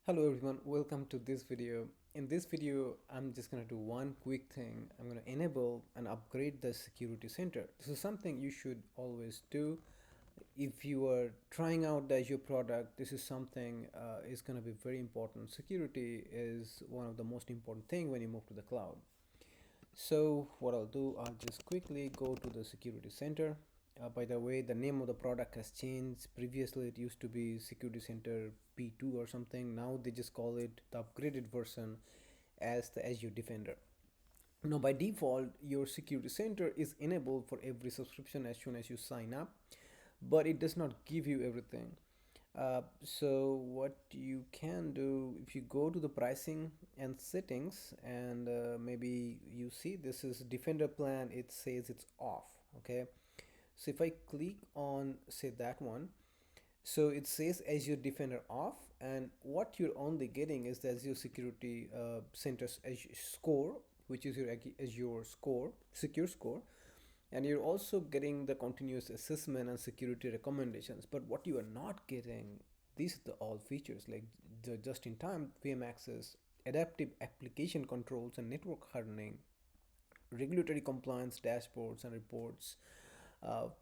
Hello everyone, welcome to this video. In this video, I'm just gonna do one quick thing. I'm gonna enable and upgrade the security center. This is something you should always do. If you are trying out the Azure product, this is something is gonna be very important. Security is one of the most important thing when you move to the cloud. So what I'll do, I'll just quickly go to the security center. By the way, the name of the product has changed. Previously it used to be Security Center P2 or something. Now they just call it the upgraded version as the Azure Defender. Now by default your security center is enabled for every subscription as soon as you sign up, but it does not give you everything. So what you can do, if you go to the pricing and settings, and maybe you see this is Defender plan, it says it's off. Okay, so if I click on say that one, so it says Azure Defender off, and what you're only getting is the Azure Security Center's Azure score, which is your Azure score, secure score, and you're also getting the continuous assessment and security recommendations. But what you are not getting, these are the all features like the just-in-time VM access, adaptive application controls and network hardening, regulatory compliance dashboards and reports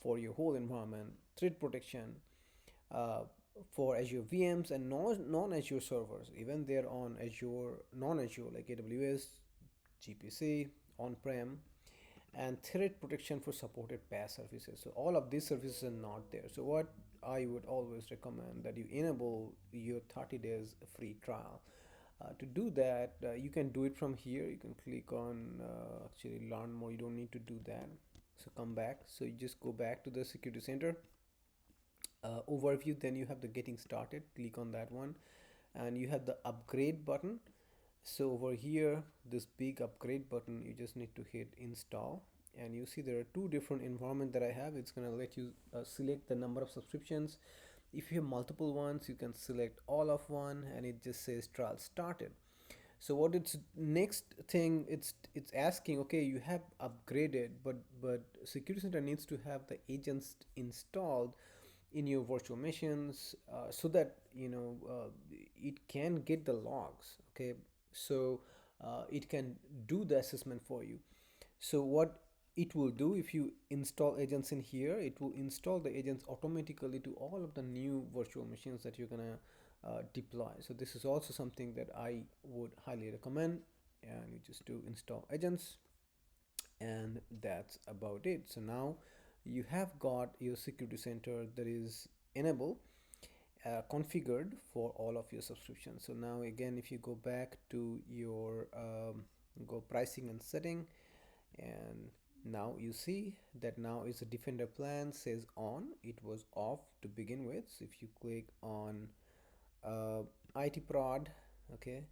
for your whole environment, threat protection uh, for Azure VMs and non-Azure servers. Even they're on Azure, non-Azure like AWS, GPC, on-prem, and threat protection for supported PaaS services. So all of these services are not there. So what I would always recommend that you enable your 30 days free trial. To do that, you can do it from here. You can click on actually learn more. You don't need to do that. So come back. So you just go back to the security center overview. Then you have the getting started. Click on that one, and you have the upgrade button. So over here, this big upgrade button, you just need to hit install, and you see there are two different environment that I have. It's gonna let you select the number of subscriptions. If you have multiple ones, you can select all of one, and it just says trial started. So what it's next thing, it's asking, okay, you have upgraded, but Security Center needs to have the agents installed in your virtual machines so that it can get the logs. Okay, so it can do the assessment for you. So what it will do, if you install agents in here, it will install the agents automatically to all of the new virtual machines that you're gonna deploy. So this is also something that I would highly recommend, and you just do install agents, and that's about it. So now you have got your security center that is enabled, configured for all of your subscriptions. So now again, if you go back to your go pricing and setting, and now you see that now is a Defender plan says on. It was off to begin with. So if you click on IT prod, okay,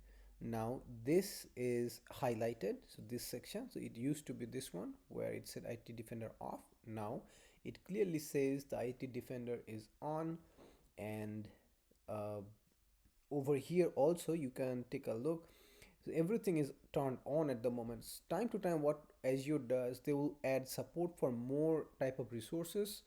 now this is highlighted. So this section, so it used to be this one where it said IT Defender off. Now it clearly says the IT Defender is on, and uh, over here also you can take a look. So everything is turned on at the moment. Time to time what Azure does, they will add support for more type of resources,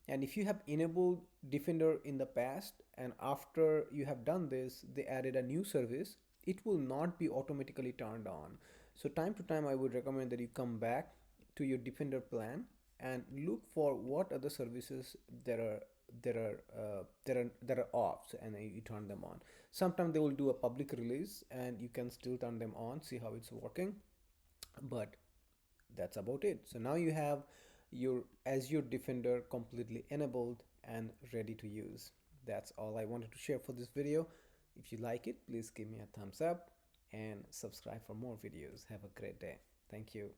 and if you have enabled Defender in the past and after you have done this they added a new service, it will not be automatically turned on. So time to time I would recommend that you come back to your Defender plan and look for what other services that are off, and you turn them on. Sometimes they will do a public release and you can still turn them on, see how it's working, but that's about it. So now you have your Azure Defender completely enabled and ready to use. That's all I wanted to share for this video. If you like it, please give me a thumbs up and subscribe for more videos. Have a great day. Thank you.